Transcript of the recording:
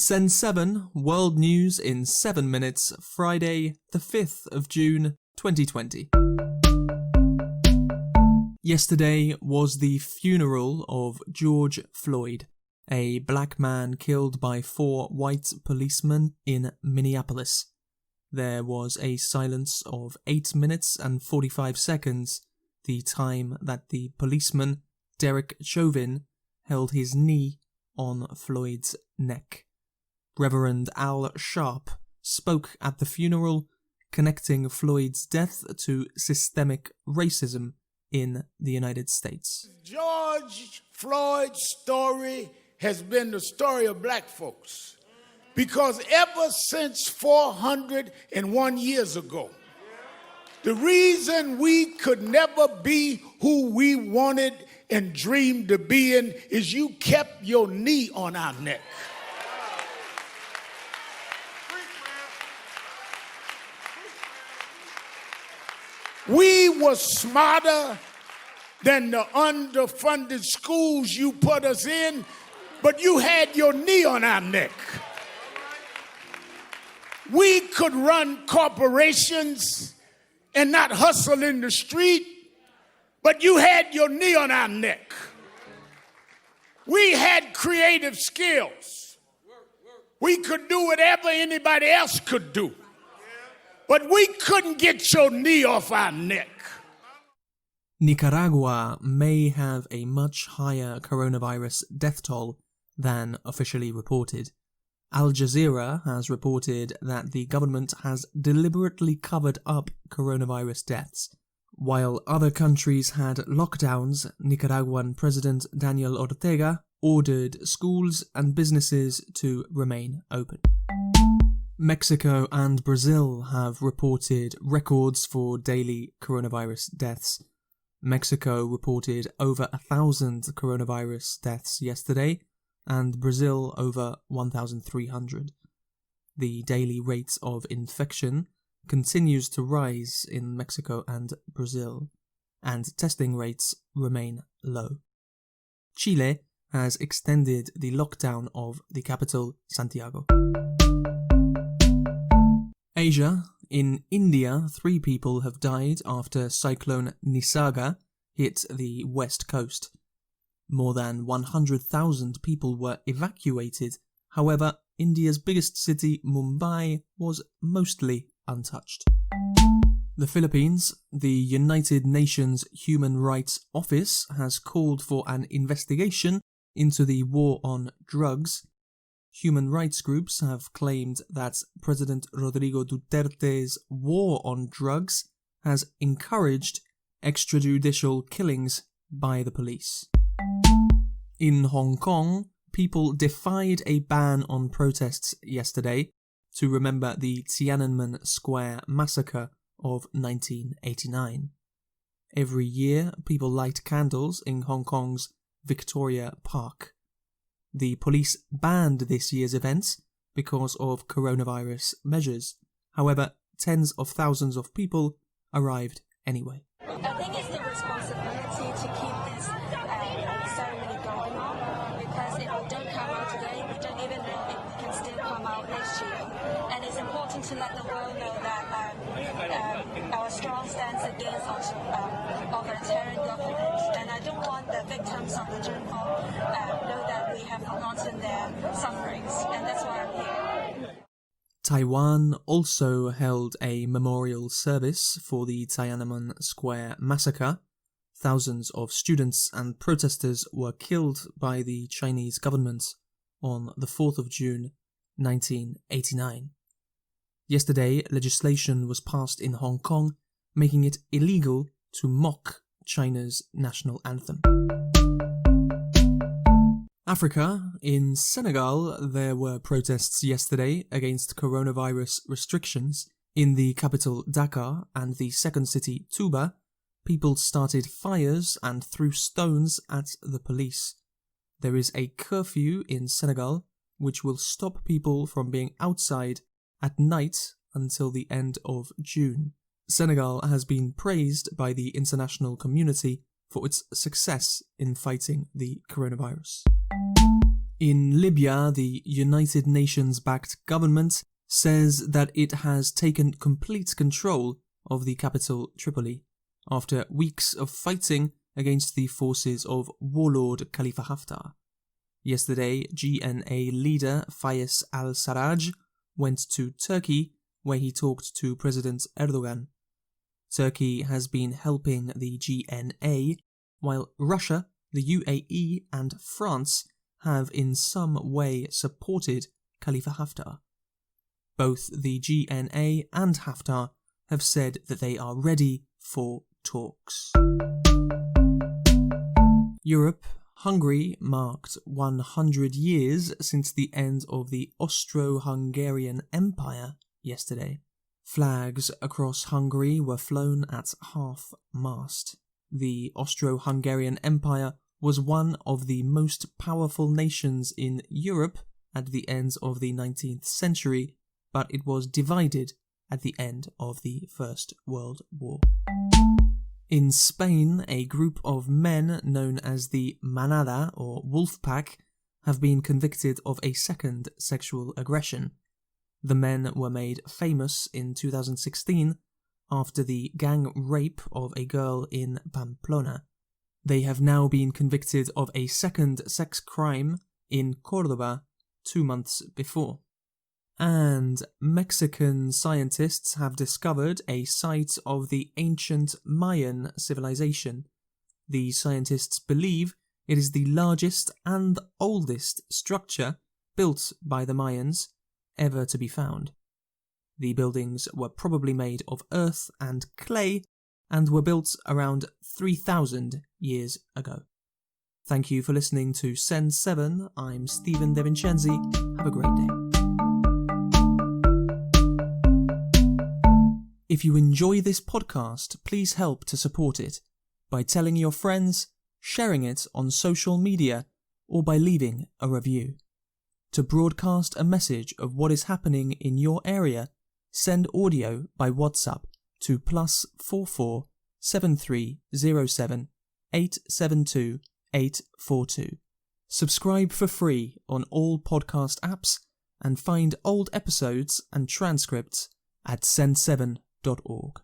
Sen 7 World News in 7 minutes, Friday, the 5th of June, 2020. Yesterday was the funeral of George Floyd, a black man killed by 4 white policemen in Minneapolis. There was a silence of 8 minutes and 45 seconds, the time that the policeman, Derek Chauvin, held his knee on Floyd's neck. Reverend Al Sharp spoke at the funeral, connecting Floyd's death to systemic racism in the United States. George Floyd's story has been the story of black folks, because ever since 401 years ago, the reason we could never be who we wanted and dreamed of being is you kept your knee on our neck. We were smarter than the underfunded schools you put us in, but you had your knee on our neck. We could run corporations and not hustle in the street, but you had your knee on our neck. We had creative skills. We could do whatever anybody else could do, but we couldn't get your knee off our neck. Nicaragua may have a much higher coronavirus death toll than officially reported. Al Jazeera has reported that the government has deliberately covered up coronavirus deaths. While other countries had lockdowns, Nicaraguan President Daniel Ortega ordered schools and businesses to remain open. Mexico and Brazil have reported records for daily coronavirus deaths. Mexico reported over 1,000 coronavirus deaths yesterday, and Brazil over 1,300. The daily rate of infection continues to rise in Mexico and Brazil, and testing rates remain low. Chile has extended the lockdown of the capital, Santiago. Asia. In India, 3 people have died after cyclone Nisarga hit the west coast. More than 100,000 people were evacuated. However, India's biggest city, Mumbai, was mostly untouched. The Philippines. The United Nations Human Rights Office has called for an investigation into the war on drugs. Human rights groups have claimed that President Rodrigo Duterte's war on drugs has encouraged extrajudicial killings by the police. In Hong Kong, people defied a ban on protests yesterday to remember the Tiananmen Square massacre of 1989. Every year, people light candles in Hong Kong's Victoria Park. The police banned this year's events because of coronavirus measures. However, tens of thousands of people arrived anyway. I think it's the responsibility to keep this ceremony going on, because if we don't come out today, we don't even know if we can still come out next year. And it's important to let the world know that our strong stance against authoritarian government. And I don't want the victims of the junta know that we have forgotten their sufferings, and that's why I'm here. Taiwan also held a memorial service for the Tiananmen Square massacre. Thousands of students and protesters were killed by the Chinese government on the 4th of June, 1989. Yesterday, legislation was passed in Hong Kong, making it illegal to mock China's national anthem. Africa. In Senegal, there were protests yesterday against coronavirus restrictions. In the capital Dakar and the second city Touba, people started fires and threw stones at the police. There is a curfew in Senegal, which will stop people from being outside at night until the end of June. Senegal has been praised by the international community for its success in fighting the coronavirus. In Libya, the United Nations-backed government says that it has taken complete control of the capital Tripoli after weeks of fighting against the forces of warlord Khalifa Haftar. Yesterday, GNA leader Fayez al-Sarraj went to Turkey, where he talked to President Erdogan. Turkey has been helping the GNA, while Russia, the UAE and France have in some way supported Khalifa Haftar. Both the GNA and Haftar have said that they are ready for talks. Europe. Hungary marked 100 years since the end of the Austro-Hungarian Empire yesterday. Flags across Hungary were flown at half-mast. The Austro-Hungarian Empire was one of the most powerful nations in Europe at the end of the 19th century, but it was divided at the end of the First World War. In Spain, a group of men known as the Manada or Wolf Pack have been convicted of a second sexual aggression. The men were made famous in 2016 after the gang rape of a girl in Pamplona. They have now been convicted of a second sex crime in Córdoba 2 months before. And Mexican scientists have discovered a site of the ancient Mayan civilization. The scientists believe it is the largest and oldest structure built by the Mayans ever to be found. The buildings were probably made of earth and clay and were built around 3,000 years ago. Thank you for listening to Send 7. I'm Stephen De Vincenzi. Have a great day. If you enjoy this podcast, please help to support it by telling your friends, sharing it on social media, or by leaving a review. To broadcast a message of what is happening in your area, send audio by WhatsApp to +44 7307 872 842. Subscribe for free on all podcast apps and find old episodes and transcripts at send7.org.